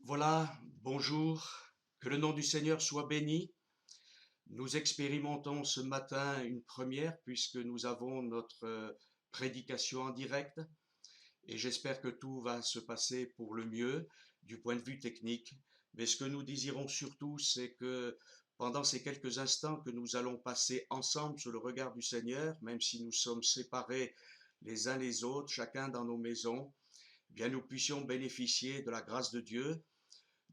Voilà, bonjour, que le nom du Seigneur soit béni. Nous expérimentons ce matin une première puisque nous avons notre prédication en direct et j'espère que tout va se passer pour le mieux du point de vue technique. Mais ce que nous désirons surtout, c'est que pendant ces quelques instants que nous allons passer ensemble sous le regard du Seigneur, même si nous sommes séparés les uns les autres, chacun dans nos maisons, eh bien nous puissions bénéficier de la grâce de Dieu,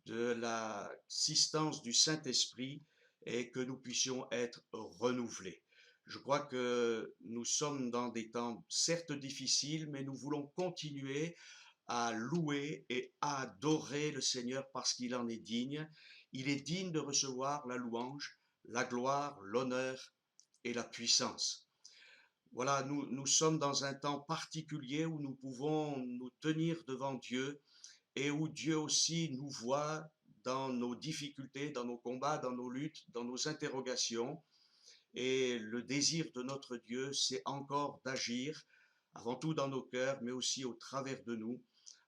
de l'assistance du Saint-Esprit et que nous puissions être renouvelés. Je crois que nous sommes dans des temps certes difficiles, mais nous voulons continuer à louer et à adorer le Seigneur parce qu'il en est digne. Il est digne de recevoir la louange, la gloire, l'honneur et la puissance. Voilà, nous sommes dans un temps particulier où nous pouvons nous tenir devant Dieu et où Dieu aussi nous voit dans nos difficultés, dans nos combats, dans nos luttes, dans nos interrogations. Et le désir de notre Dieu, c'est encore d'agir, avant tout dans nos cœurs, mais aussi au travers de nous,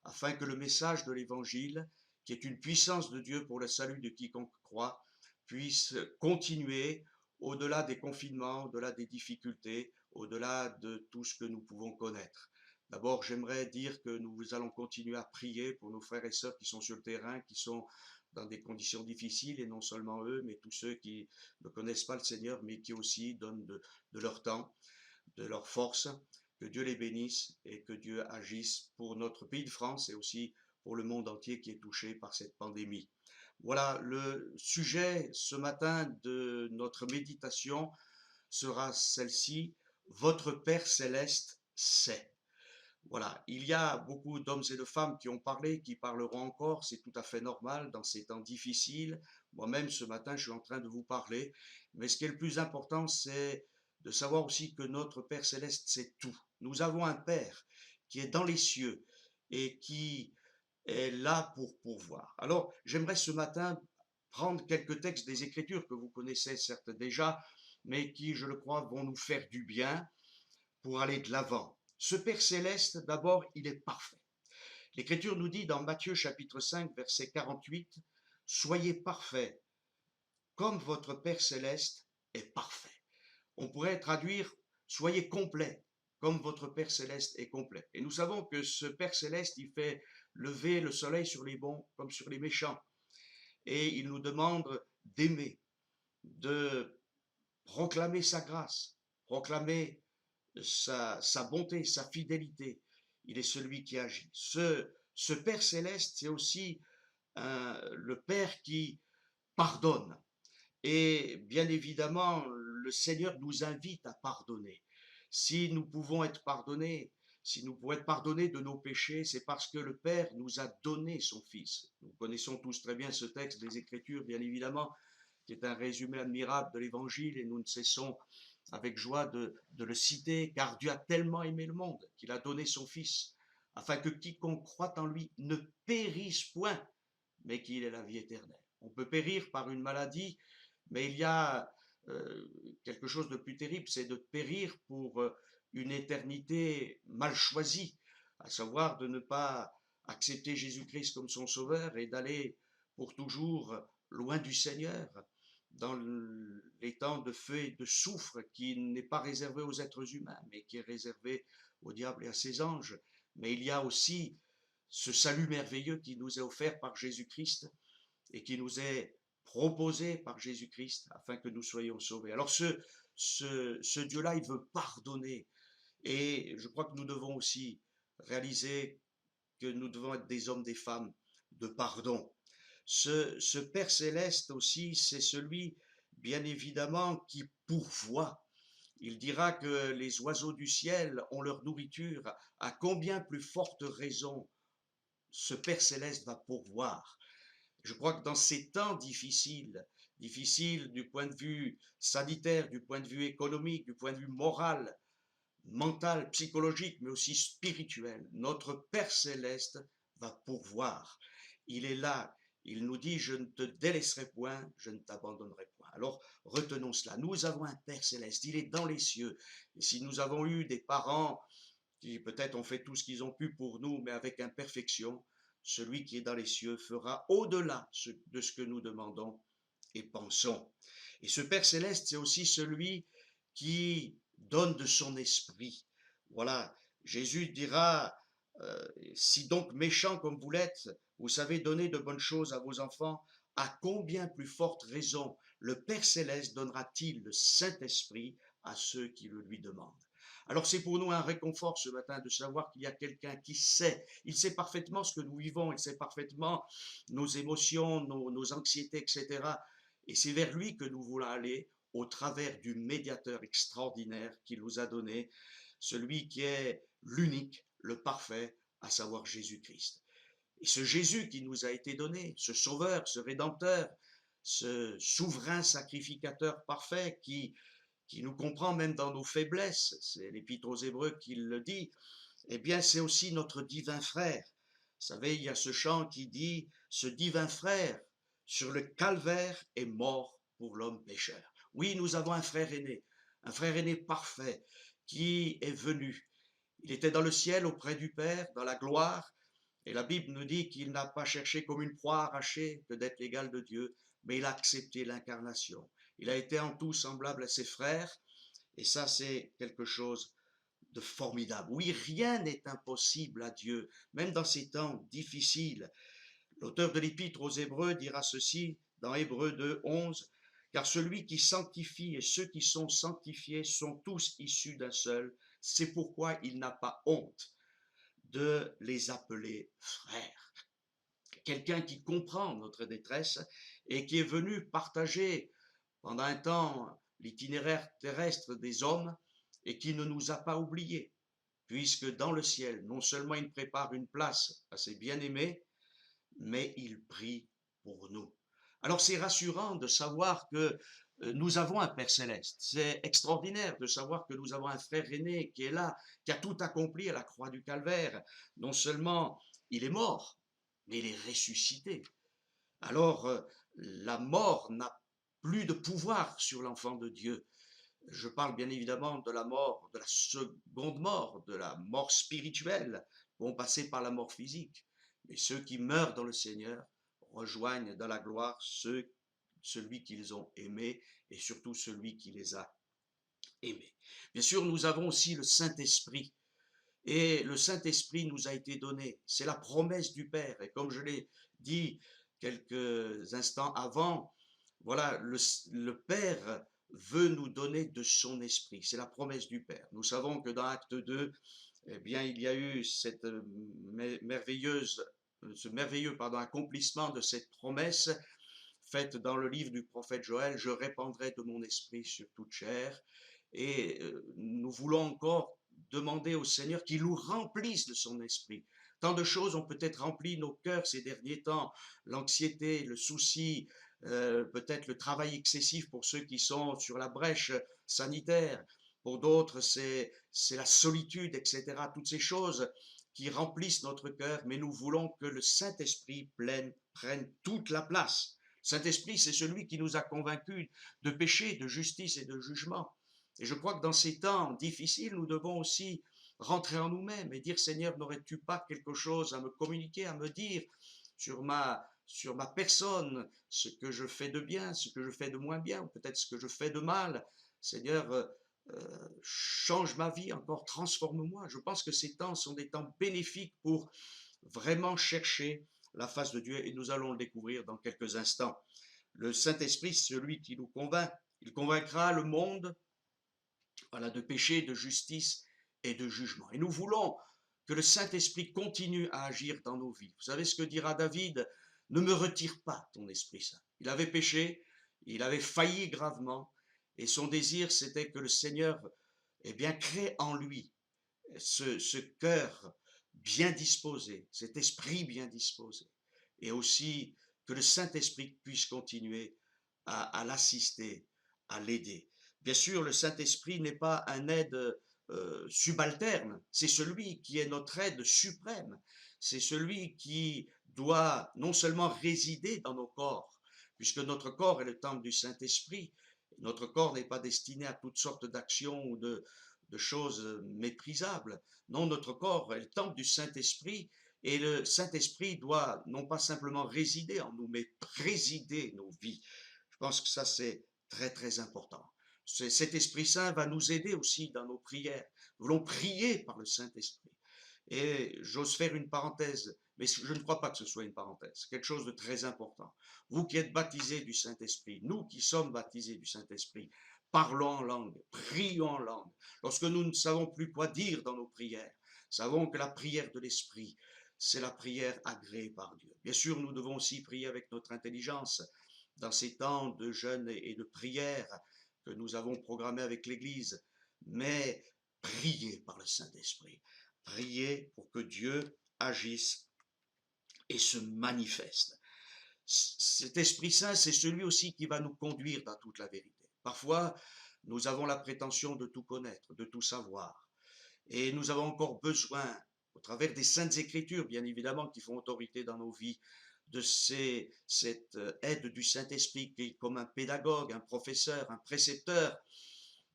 afin que le message de l'Évangile, qui est une puissance de Dieu pour le salut de quiconque croit, puisse continuer au-delà des confinements, au-delà des difficultés, au-delà de tout ce que nous pouvons connaître. D'abord, j'aimerais dire que nous allons continuer à prier pour nos frères et sœurs qui sont sur le terrain, qui sont dans des conditions difficiles, et non seulement eux, mais tous ceux qui ne connaissent pas le Seigneur, mais qui aussi donnent de leur temps, de leur force. Que Dieu les bénisse et que Dieu agisse pour notre pays de France et aussi pour le monde entier qui est touché par cette pandémie. Voilà, le sujet ce matin de notre méditation sera celle-ci: Votre Père céleste sait. Voilà, il y a beaucoup d'hommes et de femmes qui ont parlé, qui parleront encore, c'est tout à fait normal dans ces temps difficiles. Moi-même, ce matin, je suis en train de vous parler. Mais ce qui est le plus important, c'est de savoir aussi que notre Père céleste sait tout. Nous avons un Père qui est dans les cieux et qui est là pour pourvoir. Alors, j'aimerais ce matin prendre quelques textes des Écritures que vous connaissez certes déjà, mais qui, je le crois, vont nous faire du bien pour aller de l'avant. Ce Père céleste, d'abord, il est parfait. L'Écriture nous dit dans Matthieu chapitre 5, verset 48, Soyez parfaits, comme votre Père céleste est parfait. On pourrait traduire, Soyez complets, comme votre Père céleste est complet. Et nous savons que ce Père céleste, il fait lever le soleil sur les bons comme sur les méchants. Et il nous demande d'aimer, de proclamer sa grâce, proclamer sa bonté, sa fidélité. Il est celui qui agit. Ce Père céleste, c'est aussi le Père qui pardonne. Et bien évidemment, le Seigneur nous invite à pardonner. Si nous pouvons être pardonnés, si nous pouvons être pardonnés de nos péchés, c'est parce que le Père nous a donné son Fils. Nous connaissons tous très bien ce texte des Écritures, bien évidemment, qui est un résumé admirable de l'Évangile, et nous ne cessons avec joie de le citer, car Dieu a tellement aimé le monde qu'il a donné son Fils, afin que quiconque croit en lui ne périsse point, mais qu'il ait la vie éternelle. On peut périr par une maladie, mais il y a quelque chose de plus terrible, c'est de périr pour une éternité mal choisie, à savoir de ne pas accepter Jésus-Christ comme son sauveur et d'aller pour toujours loin du Seigneur, dans les temps de feu et de soufre qui n'est pas réservé aux êtres humains, mais qui est réservé au diable et à ses anges. Mais il y a aussi ce salut merveilleux qui nous est offert par Jésus-Christ et qui nous est proposé par Jésus-Christ afin que nous soyons sauvés. Alors ce Dieu-là, il veut pardonner. Et je crois que nous devons aussi réaliser que nous devons être des hommes, des femmes de pardon. Ce Père céleste aussi, c'est celui, bien évidemment, qui pourvoit. Il dira que les oiseaux du ciel ont leur nourriture. À combien plus forte raison ce Père céleste va pourvoir? Je crois que dans ces temps difficiles, difficiles du point de vue sanitaire, du point de vue économique, du point de vue moral, mental, psychologique, mais aussi spirituel, notre Père céleste va pourvoir. Il est là. Il nous dit, je ne te délaisserai point, je ne t'abandonnerai point. Alors, retenons cela. Nous avons un Père céleste, il est dans les cieux. Et si nous avons eu des parents qui peut-être ont fait tout ce qu'ils ont pu pour nous, mais avec imperfection, celui qui est dans les cieux, fera au-delà de ce que nous demandons et pensons. Et ce Père céleste, c'est aussi celui qui donne de son esprit. Voilà, Jésus dira, si donc méchant comme vous l'êtes, vous savez donner de bonnes choses à vos enfants, à combien plus forte raison le Père céleste donnera-t-il le Saint-Esprit à ceux qui le lui demandent. Alors c'est pour nous un réconfort ce matin de savoir qu'il y a quelqu'un qui sait, il sait parfaitement ce que nous vivons, il sait parfaitement nos émotions, nos anxiétés, etc. Et c'est vers lui que nous voulons aller au travers du médiateur extraordinaire qu'il nous a donné, celui qui est l'unique, le parfait, à savoir Jésus-Christ. Et ce Jésus qui nous a été donné, ce Sauveur, ce Rédempteur, ce souverain sacrificateur parfait qui nous comprend même dans nos faiblesses, c'est l'Épître aux Hébreux qui le dit, eh bien c'est aussi notre divin frère. Vous savez, il y a ce chant qui dit « Ce divin frère sur le calvaire est mort pour l'homme pécheur ». Oui, nous avons un frère aîné parfait qui est venu. Il était dans le ciel auprès du Père, dans la gloire, et la Bible nous dit qu'il n'a pas cherché comme une proie arrachée que d'être l'égal de Dieu, mais il a accepté l'incarnation. Il a été en tout semblable à ses frères, et ça c'est quelque chose de formidable. Oui, rien n'est impossible à Dieu, même dans ces temps difficiles. L'auteur de l'Épître aux Hébreux dira ceci dans Hébreux 2, 11, « Car celui qui sanctifie et ceux qui sont sanctifiés sont tous issus d'un seul, c'est pourquoi il n'a pas honte de les appeler frères. » Quelqu'un qui comprend notre détresse et qui est venu partager pendant un temps l'itinéraire terrestre des hommes et qui ne nous a pas oubliés, puisque dans le ciel, non seulement il prépare une place à ses bien-aimés, mais il prie pour nous. Alors c'est rassurant de savoir que nous avons un Père céleste. C'est extraordinaire de savoir que nous avons un frère aîné qui est là, qui a tout accompli à la croix du Calvaire. Non seulement il est mort, mais il est ressuscité. Alors la mort n'a plus de pouvoir sur l'enfant de Dieu. Je parle bien évidemment de la mort, de la seconde mort, de la mort spirituelle, vont passer par la mort physique. Mais ceux qui meurent dans le Seigneur rejoignent dans la gloire celui qu'ils ont aimé et surtout celui qui les a aimés. Bien sûr, nous avons aussi le Saint-Esprit. Et le Saint-Esprit nous a été donné. C'est la promesse du Père. Et comme je l'ai dit quelques instants avant, voilà, le Père veut nous donner de son esprit. C'est la promesse du Père. Nous savons que dans Acte 2, eh bien, il y a eu cette ce merveilleux accomplissement de cette promesse faite dans le livre du prophète Joël, « Je répandrai de mon esprit sur toute chair ». Et nous voulons encore demander au Seigneur qu'il nous remplisse de son esprit. Tant de choses ont peut-être rempli nos cœurs ces derniers temps, l'anxiété, le souci, peut-être le travail excessif pour ceux qui sont sur la brèche sanitaire, pour d'autres c'est la solitude, etc. Toutes ces choses qui remplissent notre cœur, mais nous voulons que le Saint-Esprit prenne toute la place. Saint-Esprit, c'est celui qui nous a convaincus de péché, de justice et de jugement. Et je crois que dans ces temps difficiles, nous devons aussi rentrer en nous-mêmes et dire, Seigneur, n'aurais-tu pas quelque chose à me communiquer, à me dire sur ma personne, ce que je fais de bien, ce que je fais de moins bien, ou peut-être ce que je fais de mal. Seigneur, change ma vie encore, transforme-moi. Je pense que ces temps sont des temps bénéfiques pour vraiment chercher la face de Dieu et nous allons le découvrir dans quelques instants. Le Saint-Esprit, c'est celui qui nous convainc. Il convaincra le monde, voilà, de péché, de justice et de jugement. Et nous voulons que le Saint-Esprit continue à agir dans nos vies. Vous savez ce que dira David? Ne me retire pas ton Esprit Saint. Il avait péché, il avait failli gravement, et son désir, c'était que le Seigneur, eh bien, crée en lui ce cœur bien disposé, cet esprit bien disposé, et aussi que le Saint-Esprit puisse continuer à l'assister, à l'aider. Bien sûr, le Saint-Esprit n'est pas un aide subalterne, c'est celui qui est notre aide suprême, c'est celui qui doit non seulement résider dans nos corps, puisque notre corps est le temple du Saint-Esprit, notre corps n'est pas destiné à toutes sortes d'actions ou de choses méprisables. Non, notre corps est le temple du Saint-Esprit Et le Saint-Esprit doit non pas simplement résider en nous, mais présider nos vies. Je pense que ça, c'est très, très important. Cet Esprit Saint va nous aider aussi dans nos prières. Nous voulons prier par le Saint-Esprit. Et j'ose faire une parenthèse, mais je ne crois pas que ce soit une parenthèse, quelque chose de très important. Vous qui êtes baptisés du Saint-Esprit, nous qui sommes baptisés du Saint-Esprit, parlons en langue, prions en langue. Lorsque nous ne savons plus quoi dire dans nos prières, savons que la prière de l'Esprit, c'est la prière agréée par Dieu. Bien sûr, nous devons aussi prier avec notre intelligence dans ces temps de jeûne et de prière que nous avons programmés avec l'Église, mais priez par le Saint-Esprit. Priez pour que Dieu agisse et se manifeste. Cet Esprit Saint, c'est celui aussi qui va nous conduire dans toute la vérité. Parfois, nous avons la prétention de tout connaître, de tout savoir. Et nous avons encore besoin, au travers des Saintes Écritures, bien évidemment, qui font autorité dans nos vies, de cette aide du Saint-Esprit qui, comme un pédagogue, un professeur, un précepteur,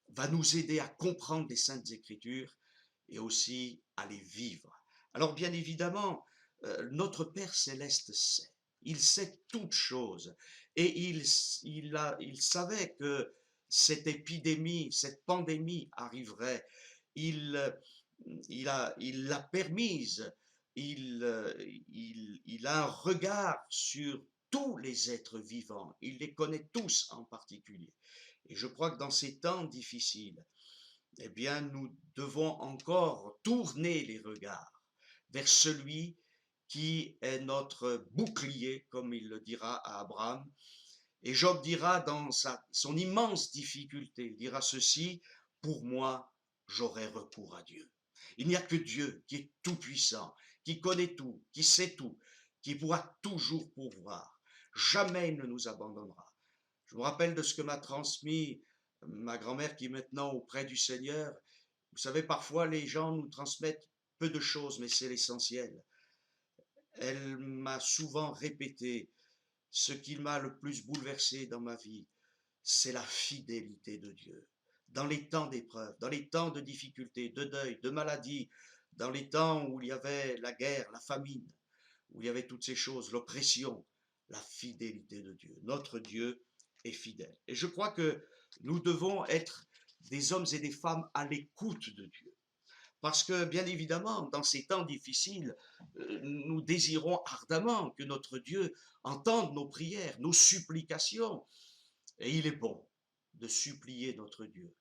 va nous aider à comprendre les Saintes Écritures et aussi à les vivre. Alors bien évidemment, notre Père Céleste sait. Il sait toutes choses. Et il savait que cette épidémie, cette pandémie arriverait. Il, il l'a permise. Il a un regard sur tous les êtres vivants. Il les connaît tous en particulier. Et je crois que dans ces temps difficiles, eh bien, nous devons encore tourner les regards vers celui qui est notre bouclier, comme il le dira à Abraham. Et Job dira dans son immense difficulté, il dira ceci, pour moi, j'aurai recours à Dieu. Il n'y a que Dieu qui est tout-puissant, qui connaît tout, qui sait tout, qui pourra toujours pourvoir. Jamais il ne nous abandonnera. Je me rappelle de ce que m'a transmis ma grand-mère qui est maintenant auprès du Seigneur. Vous savez, parfois les gens nous transmettent peu de choses, mais c'est l'essentiel. Elle m'a souvent répété, ce qui m'a le plus bouleversé dans ma vie, c'est la fidélité de Dieu. Dans les temps d'épreuve, dans les temps de difficultés, de deuil, de maladie, dans les temps où il y avait la guerre, la famine, où il y avait toutes ces choses, l'oppression, la fidélité de Dieu. Notre Dieu est fidèle. Et je crois que nous devons être des hommes et des femmes à l'écoute de Dieu. Parce que, bien évidemment, dans ces temps difficiles, nous désirons ardemment que notre Dieu entende nos prières, nos supplications. Et il est bon de supplier notre Dieu,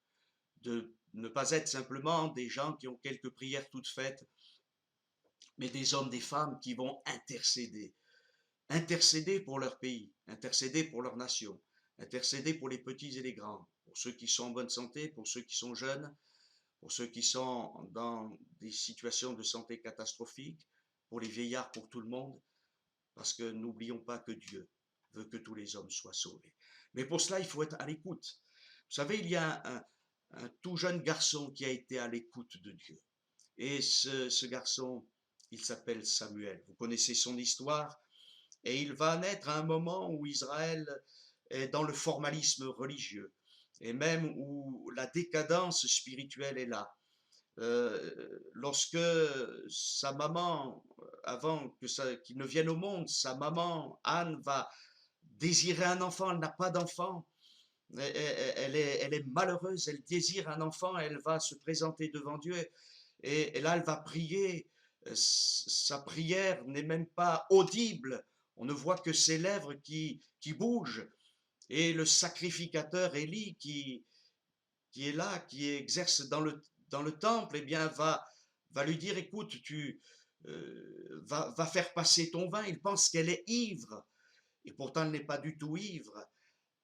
de ne pas être simplement des gens qui ont quelques prières toutes faites, mais des hommes, des femmes qui vont intercéder. Intercéder pour leur pays, intercéder pour leur nation, intercéder pour les petits et les grands, pour ceux qui sont en bonne santé, pour ceux qui sont jeunes, pour ceux qui sont dans des situations de santé catastrophiques, pour les vieillards, pour tout le monde, parce que n'oublions pas que Dieu veut que tous les hommes soient sauvés. Mais pour cela, il faut être à l'écoute. Vous savez, il y a un tout jeune garçon qui a été à l'écoute de Dieu. Et ce garçon, il s'appelle Samuel. Vous connaissez son histoire. Et il va naître à un moment où Israël est dans le formalisme religieux et même où la décadence spirituelle est là. Lorsque sa maman, avant qu'il ne vienne au monde, sa maman, Anne, va désirer un enfant, elle n'a pas d'enfant, elle est malheureuse, elle désire un enfant, elle va se présenter devant Dieu et là elle va prier. Sa prière n'est même pas audible, on ne voit que ses lèvres qui bougent et le sacrificateur Élie qui est là, qui exerce dans le temple, eh bien va lui dire, écoute, tu va faire passer ton vin. Il pense qu'elle est ivre et pourtant elle n'est pas du tout ivre.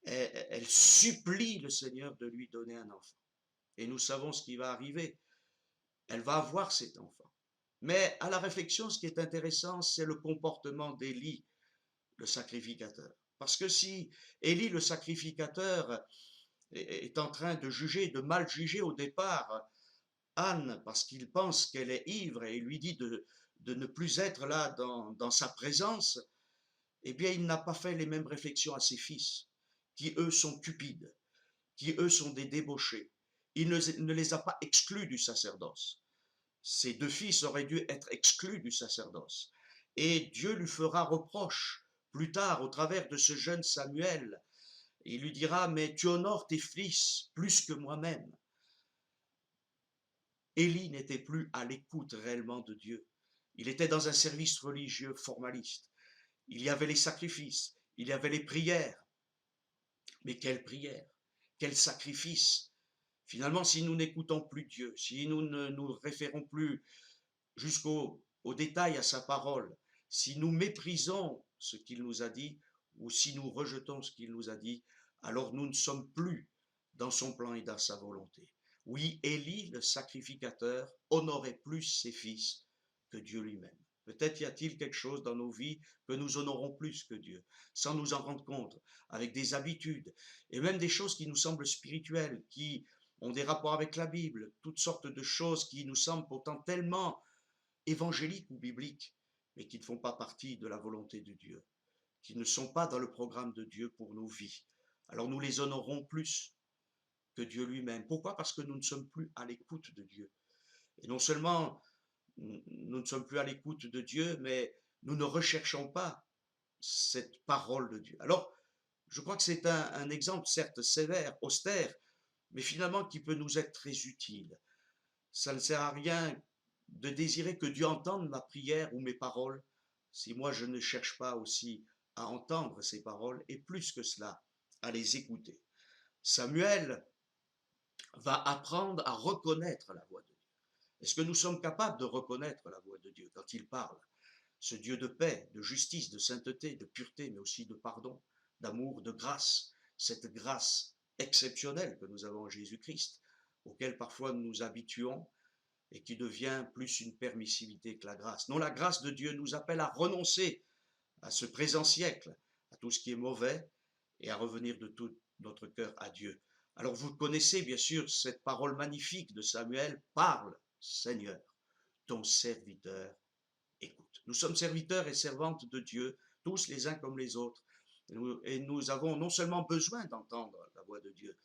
Elle supplie le Seigneur de lui donner un enfant. Et nous savons ce qui va arriver. Elle va avoir cet enfant. Mais à la réflexion, ce qui est intéressant, c'est le comportement d'Élie, le sacrificateur. Parce que si Élie, le sacrificateur, est en train de juger, de mal juger au départ Anne, parce qu'il pense qu'elle est ivre et il lui dit de ne plus être là dans sa présence, eh bien, il n'a pas fait les mêmes réflexions à ses fils, qui eux sont cupides, qui eux sont des débauchés. Il ne les a pas exclus du sacerdoce. Ses deux fils auraient dû être exclus du sacerdoce. Et Dieu lui fera reproche plus tard au travers de ce jeune Samuel. Il lui dira, mais tu honores tes fils plus que moi-même. Élie n'était plus à l'écoute réellement de Dieu. Il était dans un service religieux formaliste. Il y avait les sacrifices, il y avait les prières. Mais quelles prières, quels sacrifices. Finalement, si nous n'écoutons plus Dieu, si nous ne nous référons plus jusqu'au détail à sa parole, si nous méprisons ce qu'il nous a dit, ou si nous rejetons ce qu'il nous a dit, alors nous ne sommes plus dans son plan et dans sa volonté. Oui, Élie, le sacrificateur, honorait plus ses fils que Dieu lui-même. Peut-être y a-t-il quelque chose dans nos vies que nous honorons plus que Dieu, sans nous en rendre compte, avec des habitudes, et même des choses qui nous semblent spirituelles, qui ont des rapports avec la Bible, toutes sortes de choses qui nous semblent pourtant tellement évangéliques ou bibliques, mais qui ne font pas partie de la volonté de Dieu, qui ne sont pas dans le programme de Dieu pour nos vies. Alors nous les honorons plus que Dieu lui-même. Pourquoi? Parce que nous ne sommes plus à l'écoute de Dieu. Et non seulement nous ne sommes plus à l'écoute de Dieu, mais nous ne recherchons pas cette parole de Dieu. Alors, je crois que c'est un exemple certes sévère, austère, mais finalement qui peut nous être très utile. Ça ne sert à rien de désirer que Dieu entende ma prière ou mes paroles si moi je ne cherche pas aussi à entendre ces paroles et plus que cela, à les écouter. Samuel va apprendre à reconnaître la voix de Dieu. Est-ce que nous sommes capables de reconnaître la voix de Dieu quand il parle? Ce Dieu de paix, de justice, de sainteté, de pureté, mais aussi de pardon, d'amour, de grâce, cette grâce exceptionnelle que nous avons en Jésus-Christ, auquel parfois nous nous habituons et qui devient plus une permissivité que la grâce. Non, la grâce de Dieu nous appelle à renoncer à ce présent siècle, à tout ce qui est mauvais et à revenir de tout notre cœur à Dieu. Alors vous connaissez bien sûr cette parole magnifique de Samuel, parle Seigneur, ton serviteur écoute. Nous sommes serviteurs et servantes de Dieu, tous les uns comme les autres, et nous avons non seulement besoin d'entendre la voix de Dieu,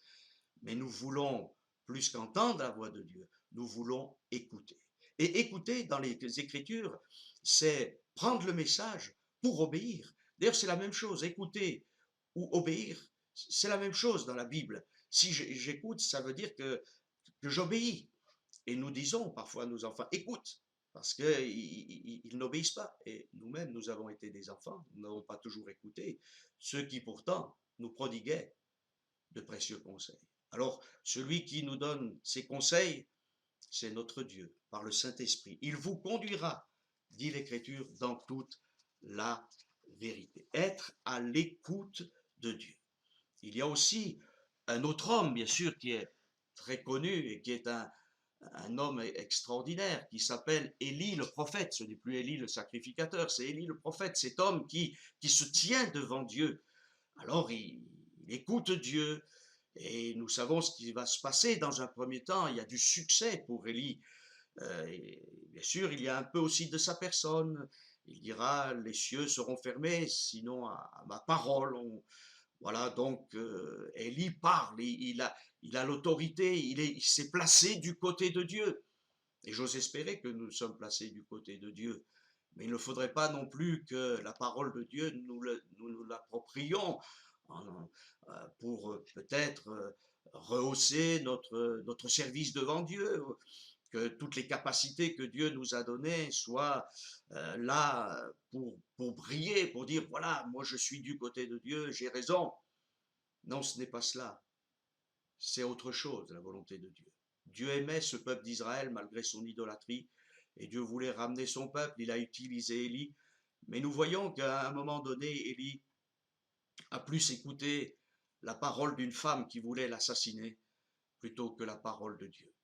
mais nous voulons, plus qu'entendre la voix de Dieu, nous voulons écouter. Et écouter dans les Écritures, c'est prendre le message pour obéir. D'ailleurs, c'est la même chose, écouter ou obéir, c'est la même chose dans la Bible. Si j'écoute, ça veut dire que j'obéis. Et nous disons parfois à nos enfants, écoute, parce qu'ils n'obéissent pas. Et nous-mêmes, nous avons été des enfants, nous n'avons pas toujours écouté ceux qui pourtant nous prodiguaient de précieux conseils. Alors, celui qui nous donne ces conseils, c'est notre Dieu, par le Saint-Esprit. Il vous conduira, dit l'Écriture, dans toute la vérité. Être à l'écoute de Dieu. Il y a aussi un autre homme, bien sûr, qui est très connu et qui est un homme extraordinaire qui s'appelle Élie le prophète. Ce n'est plus Élie le sacrificateur, c'est Élie le prophète, cet homme qui se tient devant Dieu. Alors il écoute Dieu et nous savons ce qui va se passer dans un premier temps. Il y a du succès pour Élie. Et bien sûr, il y a un peu aussi de sa personne. Il dira, les cieux seront fermés, sinon à ma parole. Voilà, donc Élie parle, il a l'autorité, il s'est placé du côté de Dieu. Et j'ose espérer que nous sommes placés du côté de Dieu. Mais il ne faudrait pas non plus que la parole de Dieu, nous l'approprions pour peut-être rehausser notre service devant Dieu, que toutes les capacités que Dieu nous a données soient là pour briller, pour dire, voilà, moi je suis du côté de Dieu, j'ai raison. Non, ce n'est pas cela. C'est autre chose, la volonté de Dieu. Dieu aimait ce peuple d'Israël malgré son idolâtrie, et Dieu voulait ramener son peuple, il a utilisé Élie, mais nous voyons qu'à un moment donné, Élie a plus écouté la parole d'une femme qui voulait l'assassiner plutôt que la parole de Dieu.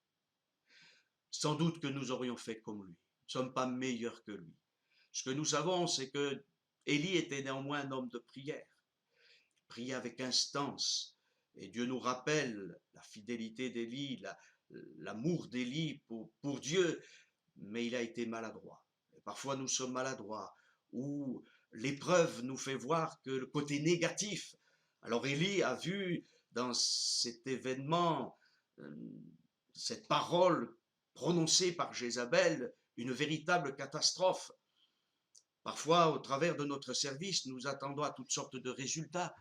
Sans doute que nous aurions fait comme lui. Nous ne sommes pas meilleurs que lui. Ce que nous savons, c'est que Élie était néanmoins un homme de prière. Il priait avec instance. Et Dieu nous rappelle la fidélité d'Élie, l'amour d'Élie pour Dieu, mais il a été maladroit. Et parfois nous sommes maladroits, ou l'épreuve nous fait voir que le côté négatif. Alors Élie a vu dans cet événement, cette parole prononcée par Jézabel, une véritable catastrophe. Parfois, au travers de notre service, nous attendons à toutes sortes de résultats,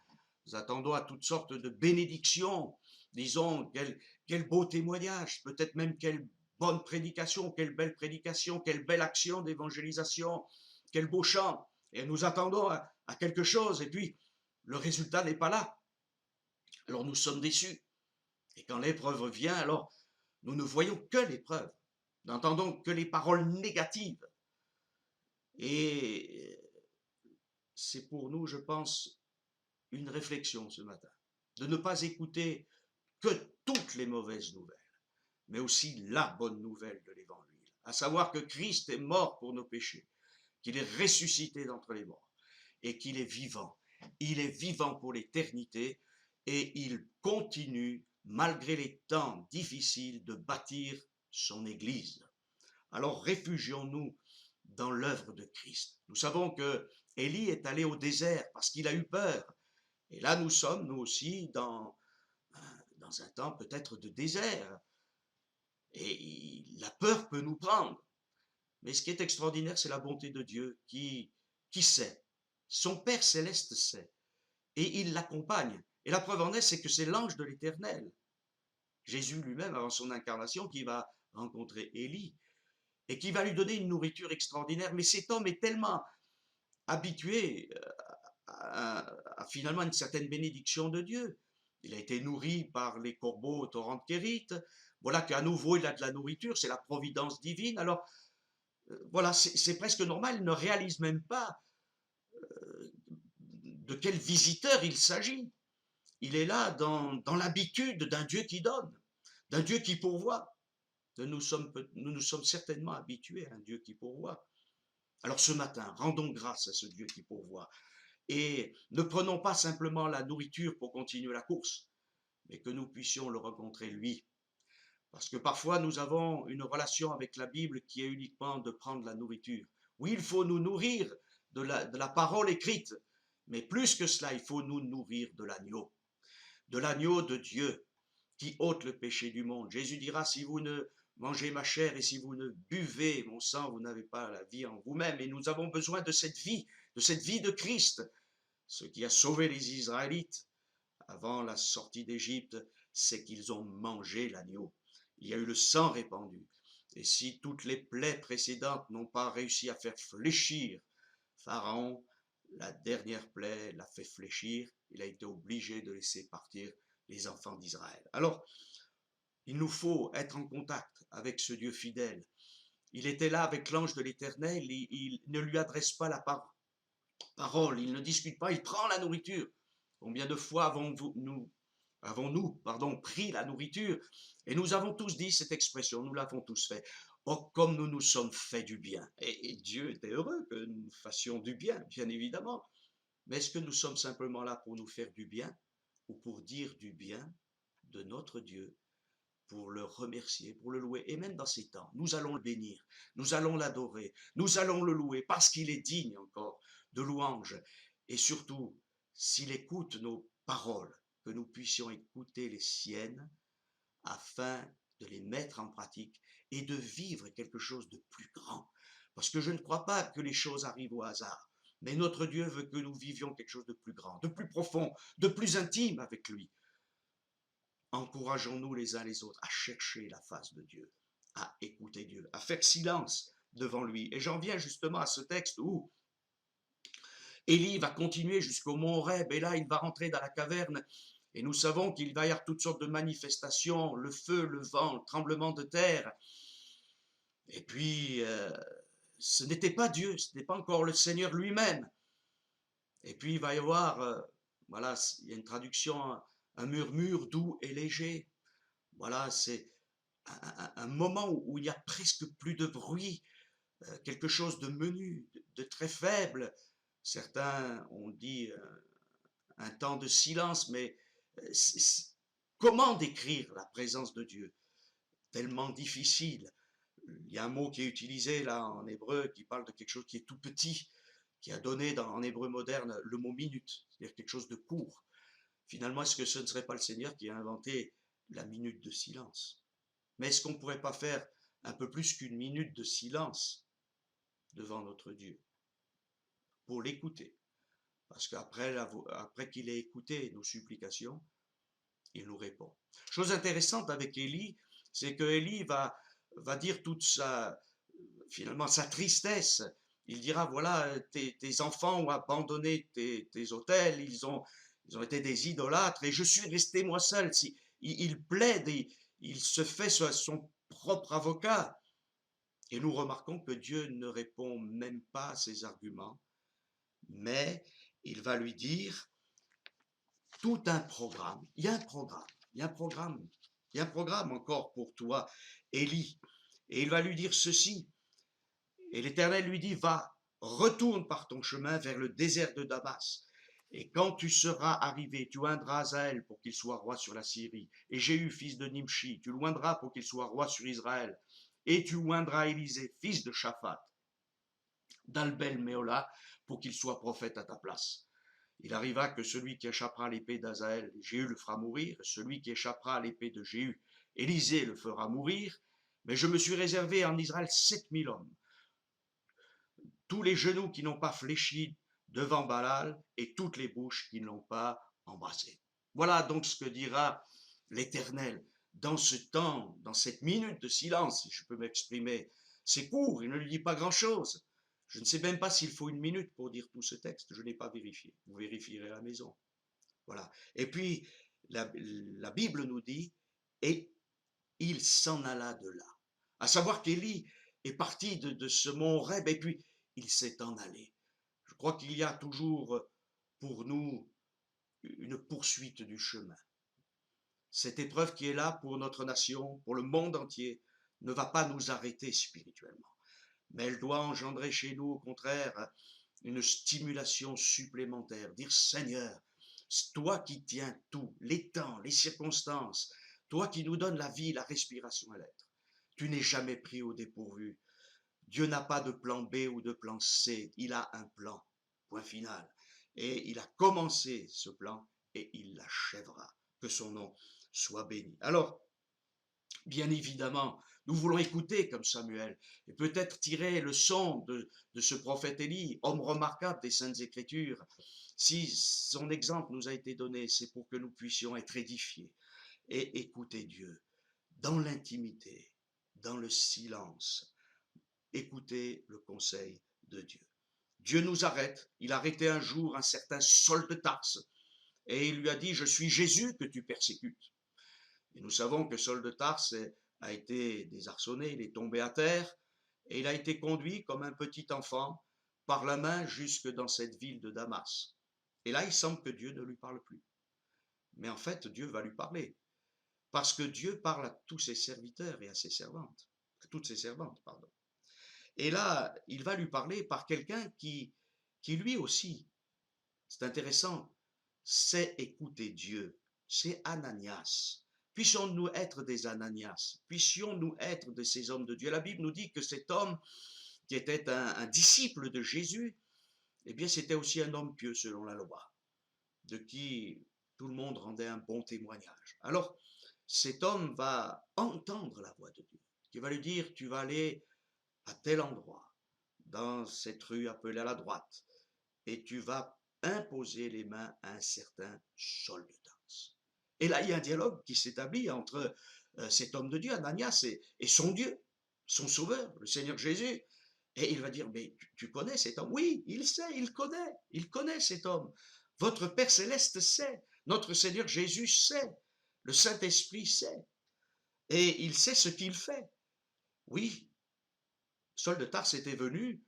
nous attendons à toutes sortes de bénédictions. Disons, quel beau témoignage, peut-être même quelle bonne prédication, quelle belle action d'évangélisation, quel beau chant. Et nous attendons à quelque chose, et puis le résultat n'est pas là. Alors nous sommes déçus. Et quand l'épreuve vient, alors nous ne voyons que l'épreuve, n'entendons que les paroles négatives. Et c'est pour nous, je pense, une réflexion ce matin, de ne pas écouter que toutes les mauvaises nouvelles, mais aussi la bonne nouvelle de l'Évangile, à savoir que Christ est mort pour nos péchés, qu'il est ressuscité d'entre les morts et qu'il est vivant. Il est vivant pour l'éternité et il continue, malgré les temps difficiles, de bâtir son Église. Alors réfugions-nous dans l'œuvre de Christ. Nous savons que Élie est allé au désert parce qu'il a eu peur. Et là, nous sommes, nous aussi, dans un temps peut-être de désert. Et la peur peut nous prendre. Mais ce qui est extraordinaire, c'est la bonté de Dieu qui sait. Son Père céleste sait. Et il l'accompagne. Et la preuve en est, c'est que c'est l'ange de l'Éternel, Jésus lui-même, avant son incarnation, qui va rencontrer Élie et qui va lui donner une nourriture extraordinaire. Mais cet homme est tellement habitué à finalement une certaine bénédiction de Dieu. Il a été nourri par les corbeaux au torrent de Kérit. Voilà qu'à nouveau, il a de la nourriture, c'est la providence divine. Alors, voilà, c'est presque normal, il ne réalise même pas de quel visiteur il s'agit. Il est là dans l'habitude d'un Dieu qui donne, d'un Dieu qui pourvoit. Nous nous sommes certainement habitués à un Dieu qui pourvoit. Alors ce matin, rendons grâce à ce Dieu qui pourvoit. Et ne prenons pas simplement la nourriture pour continuer la course, mais que nous puissions le rencontrer lui. Parce que parfois nous avons une relation avec la Bible qui est uniquement de prendre la nourriture. Oui, il faut nous nourrir de la parole écrite, mais plus que cela, il faut nous nourrir de l'agneau de Dieu qui ôte le péché du monde. Jésus dira, si vous ne mangez ma chair et si vous ne buvez mon sang, vous n'avez pas la vie en vous-même. Et nous avons besoin de cette vie de Christ. Ce qui a sauvé les Israélites avant la sortie d'Égypte, c'est qu'ils ont mangé l'agneau. Il y a eu le sang répandu. Et si toutes les plaies précédentes n'ont pas réussi à faire fléchir Pharaon, la dernière plaie l'a fait fléchir. Il a été obligé de laisser partir les enfants d'Israël. Alors, il nous faut être en contact avec ce Dieu fidèle. Il était là avec l'ange de l'Éternel, il ne lui adresse pas la parole, il ne discute pas, il prend la nourriture. Combien de fois avons-nous pris la nourriture? Et nous avons tous dit cette expression, nous l'avons tous fait. Oh, comme nous nous sommes fait du bien. Et Dieu était heureux que nous fassions du bien, bien évidemment. Mais est-ce que nous sommes simplement là pour nous faire du bien ou pour dire du bien de notre Dieu, pour le remercier, pour le louer? Et même dans ces temps, nous allons le bénir, nous allons l'adorer, nous allons le louer parce qu'il est digne encore de louange. Et surtout, s'il écoute nos paroles, que nous puissions écouter les siennes afin de les mettre en pratique et de vivre quelque chose de plus grand. Parce que je ne crois pas que les choses arrivent au hasard. Mais notre Dieu veut que nous vivions quelque chose de plus grand, de plus profond, de plus intime avec lui. Encourageons-nous les uns les autres à chercher la face de Dieu, à écouter Dieu, à faire silence devant lui. Et j'en viens justement à ce texte où Élie va continuer jusqu'au mont Horeb, et là il va rentrer dans la caverne, et nous savons qu'il va y avoir toutes sortes de manifestations, le feu, le vent, le tremblement de terre. Et puis, ce n'était pas Dieu, ce n'était pas encore le Seigneur lui-même. Et puis il va y avoir, voilà, il y a une traduction, un murmure doux et léger. Voilà, c'est un moment où il n'y a presque plus de bruit, quelque chose de menu, de très faible. Certains ont dit un temps de silence, mais comment décrire la présence de Dieu? Tellement difficile. Il y a un mot qui est utilisé là en hébreu qui parle de quelque chose qui est tout petit, qui a donné en hébreu moderne le mot minute, c'est-à-dire quelque chose de court. Finalement, est-ce que ce ne serait pas le Seigneur qui a inventé la minute de silence? Mais est-ce qu'on ne pourrait pas faire un peu plus qu'une minute de silence devant notre Dieu pour l'écouter. Parce après qu'il ait écouté nos supplications, il nous répond. Chose intéressante avec Élie, c'est que Élie va dire finalement sa tristesse. Il dira, voilà, tes enfants ont abandonné tes autels, ils ont été des idolâtres, et je suis resté moi seul. Il plaide, il se fait son propre avocat. Et nous remarquons que Dieu ne répond même pas à ses arguments, mais il va lui dire tout un programme. Il y a un programme, il y a un programme, il y a un programme encore pour toi, Élie. Et il va lui dire ceci. Et l'Éternel lui dit, va, retourne par ton chemin vers le désert de Damas. Et quand tu seras arrivé, tu oindras Azaël pour qu'il soit roi sur la Syrie. Et Jéhu, fils de Nimshi, tu l'oindras pour qu'il soit roi sur Israël. Et tu oindras Élisée, fils de Shaphat, d'Albel Méola, pour qu'il soit prophète à ta place. Il arriva que celui qui échappera à l'épée d'Azaël, Jéhu le fera mourir, celui qui échappera à l'épée de Jéhu, Élisée le fera mourir, mais je me suis réservé en Israël 7000 hommes, tous les genoux qui n'ont pas fléchi devant Balal et toutes les bouches qui ne l'ont pas embrassé. Voilà donc ce que dira l'Éternel dans ce temps, dans cette minute de silence, si je peux m'exprimer. C'est court, il ne lui dit pas grand-chose. Je ne sais même pas s'il faut une minute pour dire tout ce texte, je n'ai pas vérifié. Vous vérifierez à la maison. Voilà. Et puis, la Bible nous dit, et il s'en alla de là. À savoir qu'Élie est parti de ce mont Horeb et puis il s'est en allé. Je crois qu'il y a toujours pour nous une poursuite du chemin. Cette épreuve qui est là pour notre nation, pour le monde entier, ne va pas nous arrêter spirituellement. Mais elle doit engendrer chez nous, au contraire, une stimulation supplémentaire. Dire Seigneur, toi qui tiens tout, les temps, les circonstances, toi qui nous donnes la vie, la respiration et l'être, tu n'es jamais pris au dépourvu. Dieu n'a pas de plan B ou de plan C, il a un plan, point final. Et il a commencé ce plan et il l'achèvera. Que son nom soit béni. Alors, bien évidemment, nous voulons écouter comme Samuel et peut-être tirer le son de ce prophète Élie, homme remarquable des Saintes Écritures. Si son exemple nous a été donné, c'est pour que nous puissions être édifiés et écouter Dieu dans l'intimité, dans le silence. Écouter le conseil de Dieu. Dieu nous arrête. Il arrêtait un jour un certain Saul de Tarse et il lui a dit, je suis Jésus que tu persécutes. Et nous savons que Saul de Tarse a été désarçonné, il est tombé à terre et il a été conduit comme un petit enfant par la main jusque dans cette ville de Damas. Et là, il semble que Dieu ne lui parle plus. Mais en fait, Dieu va lui parler. Parce que Dieu parle à tous ses serviteurs et à ses servantes. À toutes ses servantes, pardon. Et là, il va lui parler par quelqu'un qui lui aussi, c'est intéressant, sait écouter Dieu. C'est Ananias. Puissions-nous être des Ananias, puissions-nous être de ces hommes de Dieu. La Bible nous dit que cet homme, qui était un disciple de Jésus, eh bien c'était aussi un homme pieux selon la loi, de qui tout le monde rendait un bon témoignage. Alors, cet homme va entendre la voix de Dieu, qui va lui dire, tu vas aller à tel endroit, dans cette rue appelée à la droite, et tu vas imposer les mains à un certain Saul de Tarse. Et là, il y a un dialogue qui s'établit entre cet homme de Dieu, Ananias, et son Dieu, son Sauveur, le Seigneur Jésus. Et il va dire, mais tu connais cet homme? Oui, il sait, il connaît cet homme. Votre Père Céleste sait, notre Seigneur Jésus sait, le Saint-Esprit sait, et il sait ce qu'il fait. Oui, Saul de Tarse était venu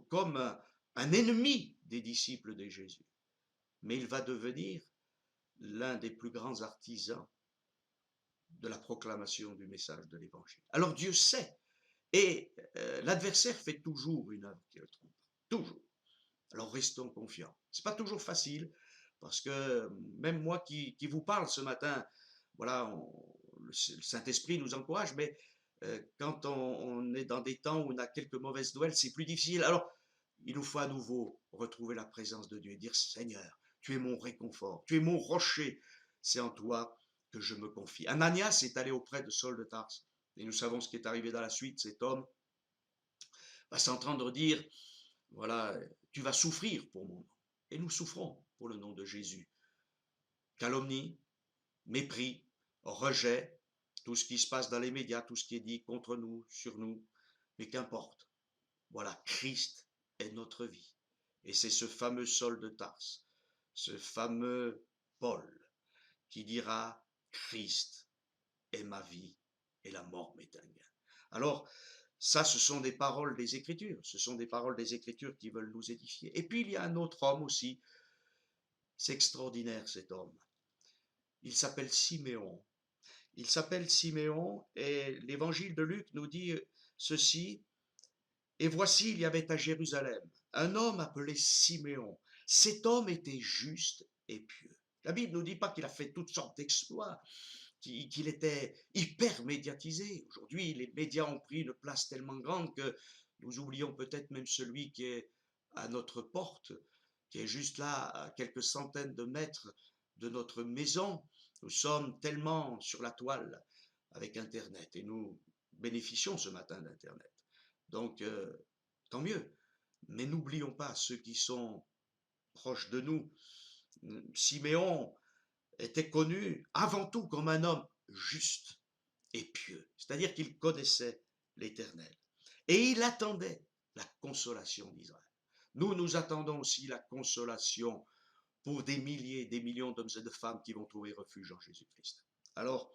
comme un ennemi des disciples de Jésus. Mais il va devenir l'un des plus grands artisans de la proclamation du message de l'Évangile. Alors Dieu sait, et l'adversaire fait toujours une œuvre qui le trompe, toujours. Alors restons confiants. C'est pas toujours facile, parce que même moi qui vous parle ce matin, voilà, le Saint-Esprit nous encourage, mais quand on est dans des temps où on a quelques mauvaises nouvelles, c'est plus difficile. Alors, il nous faut à nouveau retrouver la présence de Dieu et dire, Seigneur, tu es mon réconfort, tu es mon rocher, c'est en toi que je me confie. Ananias est allé auprès de Saul de Tarse Et nous savons ce qui est arrivé dans la suite. Cet homme va s'entendre dire, voilà, tu vas souffrir pour mon nom. Et nous souffrons pour le nom de Jésus. Calomnie, mépris, rejet, tout ce qui se passe dans les médias, tout ce qui est dit contre nous, sur nous, mais qu'importe. Voilà, Christ est notre vie. Et c'est ce fameux Saul de Tarse, ce fameux Paul, qui dira Christ est ma vie et la mort m'est un gain. Alors, ça, ce sont des paroles des Écritures. Ce sont des paroles des Écritures qui veulent nous édifier. Et puis, il y a un autre homme aussi. C'est extraordinaire, cet homme. Il s'appelle Siméon. Il s'appelle Siméon et l'évangile de Luc nous dit ceci. Et voici, il y avait à Jérusalem un homme appelé Siméon. Cet homme était juste et pieux. La Bible ne nous dit pas qu'il a fait toutes sortes d'exploits, qu'il était hyper médiatisé. Aujourd'hui, les médias ont pris une place tellement grande que nous oublions peut-être même celui qui est à notre porte, qui est juste là, à quelques centaines de mètres de notre maison. Nous sommes tellement sur la toile avec Internet et nous bénéficions ce matin d'Internet. Donc, tant mieux. Mais n'oublions pas ceux qui sont proches de nous. Siméon était connu avant tout comme un homme juste et pieux, c'est-à-dire qu'il connaissait l'Éternel. Et il attendait la consolation d'Israël. Nous attendons aussi la consolation pour des milliers, des millions d'hommes et de femmes qui vont trouver refuge en Jésus-Christ. Alors,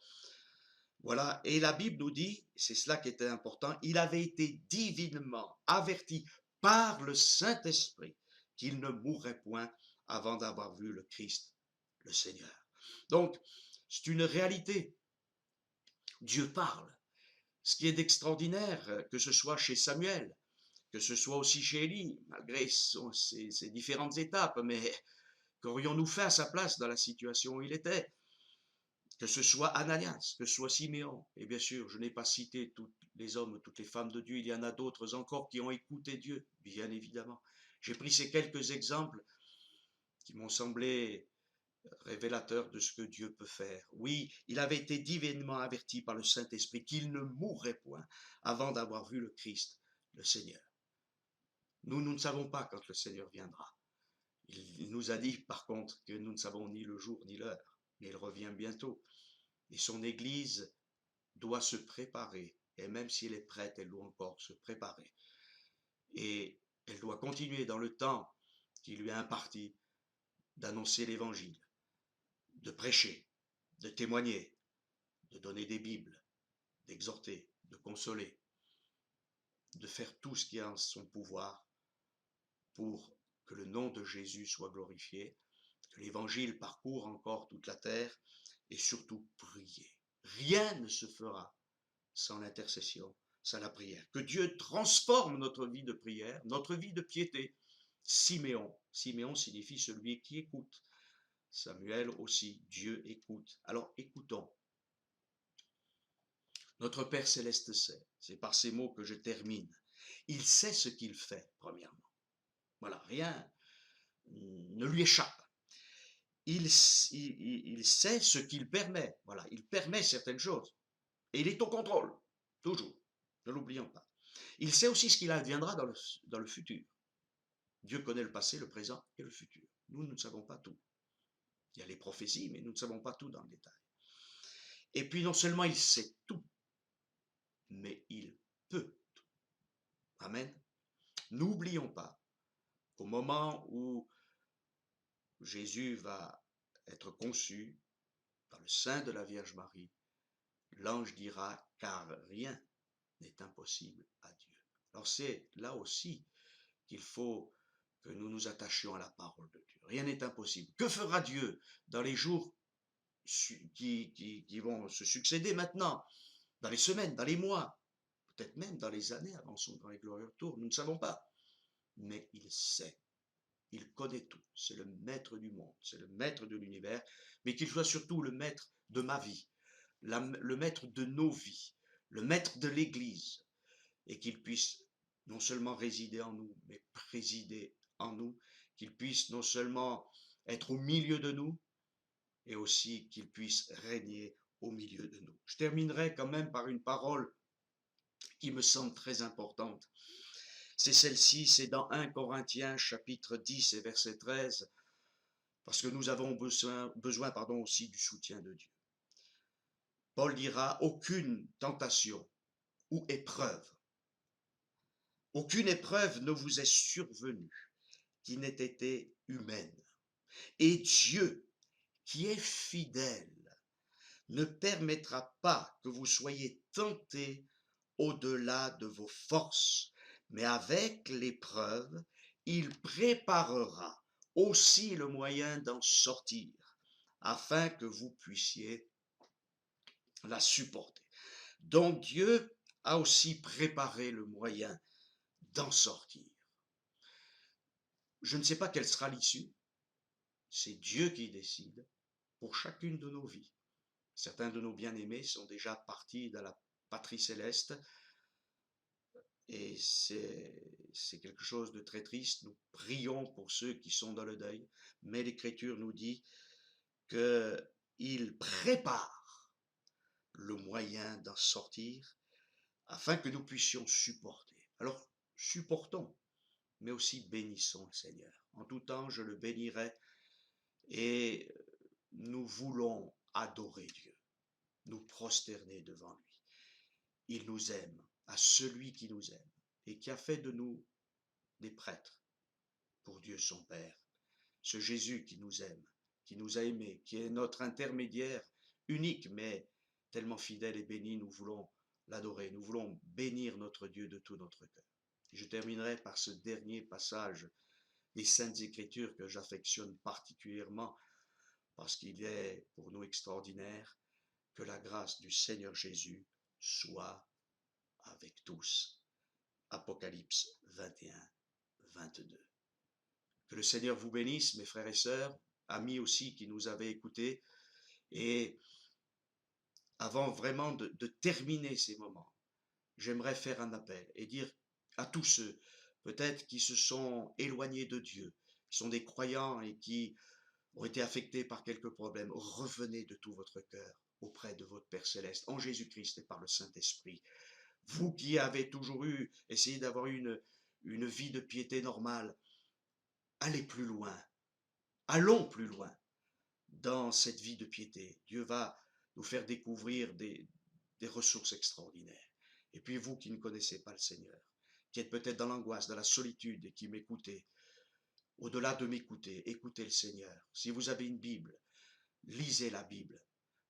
voilà, et la Bible nous dit, c'est cela qui était important, il avait été divinement averti par le Saint-Esprit qu'il ne mourrait point avant d'avoir vu le Christ, le Seigneur. Donc, c'est une réalité. Dieu parle. Ce qui est d'extraordinaire, que ce soit chez Samuel, que ce soit aussi chez Élie, malgré ses différentes étapes, mais qu'aurions-nous fait à sa place dans la situation où il était? Que ce soit Ananias, que ce soit Siméon, et bien sûr, je n'ai pas cité tous les hommes, toutes les femmes de Dieu, il y en a d'autres encore qui ont écouté Dieu, bien évidemment. J'ai pris ces quelques exemples qui m'ont semblé révélateurs de ce que Dieu peut faire. Oui, il avait été divinement averti par le Saint-Esprit qu'il ne mourrait point avant d'avoir vu le Christ, le Seigneur. Nous ne savons pas quand le Seigneur viendra. Il nous a dit, par contre, que nous ne savons ni le jour ni l'heure, mais il revient bientôt. Et son Église doit se préparer, et même si elle est prête, elle doit encore se préparer. Et elle doit continuer dans le temps qui lui est imparti d'annoncer l'Évangile, de prêcher, de témoigner, de donner des Bibles, d'exhorter, de consoler, de faire tout ce qui est en son pouvoir pour que le nom de Jésus soit glorifié, que l'Évangile parcourt encore toute la terre, et surtout prier. Rien ne se fera sans l'intercession, sans la prière. Que Dieu transforme notre vie de prière, notre vie de piété. Siméon, Siméon signifie celui qui écoute. Samuel aussi, Dieu écoute. Alors écoutons. Notre Père céleste sait, c'est par ces mots que je termine. Il sait ce qu'il fait, premièrement. Voilà, rien ne lui échappe. Il sait ce qu'il permet. Voilà, il permet certaines choses. Et il est au contrôle, toujours. Ne l'oublions pas. Il sait aussi ce qu'il adviendra dans le futur. Dieu connaît le passé, le présent et le futur. Nous ne savons pas tout. Il y a les prophéties, mais nous ne savons pas tout dans le détail. Et puis non seulement il sait tout, mais il peut tout. Amen. N'oublions pas qu'au moment où Jésus va être conçu dans le sein de la Vierge Marie, l'ange dira, car rien n'est impossible à Dieu. Alors c'est là aussi qu'il faut que nous nous attachions à la parole de Dieu. Rien n'est impossible. Que fera Dieu dans les jours qui vont se succéder maintenant, dans les semaines, dans les mois, peut-être même dans les années avant son grand et glorieux retour, nous ne savons pas. Mais il sait, il connaît tout, c'est le maître du monde, c'est le maître de l'univers, mais qu'il soit surtout le maître de ma vie, le maître de nos vies, le maître de l'Église, et qu'il puisse non seulement résider en nous, mais présider en nous, qu'il puisse non seulement être au milieu de nous, et aussi qu'il puisse régner au milieu de nous. Je terminerai quand même par une parole qui me semble très importante. C'est celle-ci, c'est dans 1 Corinthiens chapitre 10 et verset 13, parce que nous avons besoin aussi du soutien de Dieu. Paul dira, aucune tentation ou épreuve, aucune épreuve ne vous est survenue qui n'ait été humaine. Et Dieu, qui est fidèle, ne permettra pas que vous soyez tentés au-delà de vos forces, mais avec l'épreuve, il préparera aussi le moyen d'en sortir, afin que vous puissiez la supporter. Donc Dieu a aussi préparé le moyen d'en sortir. Je ne sais pas quelle sera l'issue, c'est Dieu qui décide pour chacune de nos vies. Certains de nos bien-aimés sont déjà partis dans la patrie céleste et c'est quelque chose de très triste. Nous prions pour ceux qui sont dans le deuil, mais l'Écriture nous dit qu'il prépare le moyen d'en sortir afin que nous puissions supporter. Alors, supportons, mais aussi bénissons le Seigneur. En tout temps, je le bénirai et nous voulons adorer Dieu, nous prosterner devant lui. Il nous aime, à celui qui nous aime et qui a fait de nous des prêtres pour Dieu son Père. Ce Jésus qui nous aime, qui nous a aimés, qui est notre intermédiaire unique, mais tellement fidèle et béni, nous voulons l'adorer, nous voulons bénir notre Dieu de tout notre cœur. Et je terminerai par ce dernier passage des Saintes Écritures que j'affectionne particulièrement parce qu'il est pour nous extraordinaire. Que la grâce du Seigneur Jésus soit avec tous. Apocalypse 21, 22. Que le Seigneur vous bénisse, mes frères et sœurs, amis aussi qui nous avaient écoutés. Et avant vraiment de terminer ces moments, j'aimerais faire un appel et dire à tous ceux, peut-être qui se sont éloignés de Dieu, qui sont des croyants et qui ont été affectés par quelques problèmes, revenez de tout votre cœur auprès de votre Père Céleste, en Jésus-Christ et par le Saint-Esprit. Vous qui avez toujours essayé d'avoir une vie de piété normale, allez plus loin, allons plus loin dans cette vie de piété. Dieu va nous faire découvrir des ressources extraordinaires. Et puis vous qui ne connaissez pas le Seigneur, qui êtes peut-être dans l'angoisse, dans la solitude et qui m'écoutez, au-delà de m'écouter, écoutez le Seigneur. Si vous avez une Bible, lisez la Bible.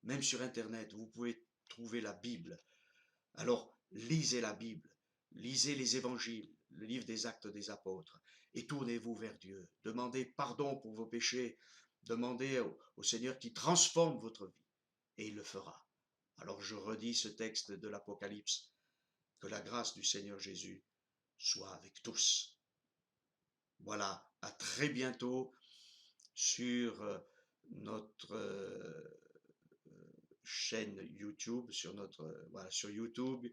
Même sur Internet, vous pouvez trouver la Bible. Alors, lisez la Bible, lisez les évangiles, le livre des Actes des Apôtres, et tournez-vous vers Dieu. Demandez pardon pour vos péchés, demandez au Seigneur qui transforme votre vie, et il le fera. Alors je redis ce texte de l'Apocalypse, que la grâce du Seigneur Jésus soit avec tous. Voilà, à très bientôt sur notre chaîne YouTube, sur notre voilà, sur YouTube,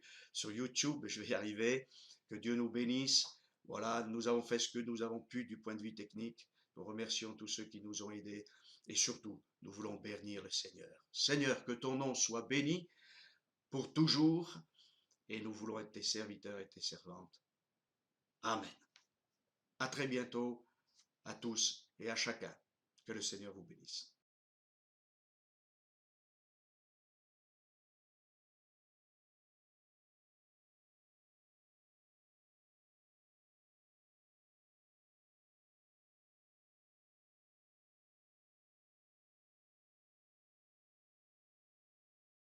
je vais y arriver. Que Dieu nous bénisse. Voilà, nous avons fait ce que nous avons pu du point de vue technique. Nous remercions tous ceux qui nous ont aidés et surtout, nous voulons bénir le Seigneur. Seigneur, que ton nom soit béni pour toujours et nous voulons être tes serviteurs et tes servantes. Amen. À très bientôt à tous et à chacun. Que le Seigneur vous bénisse.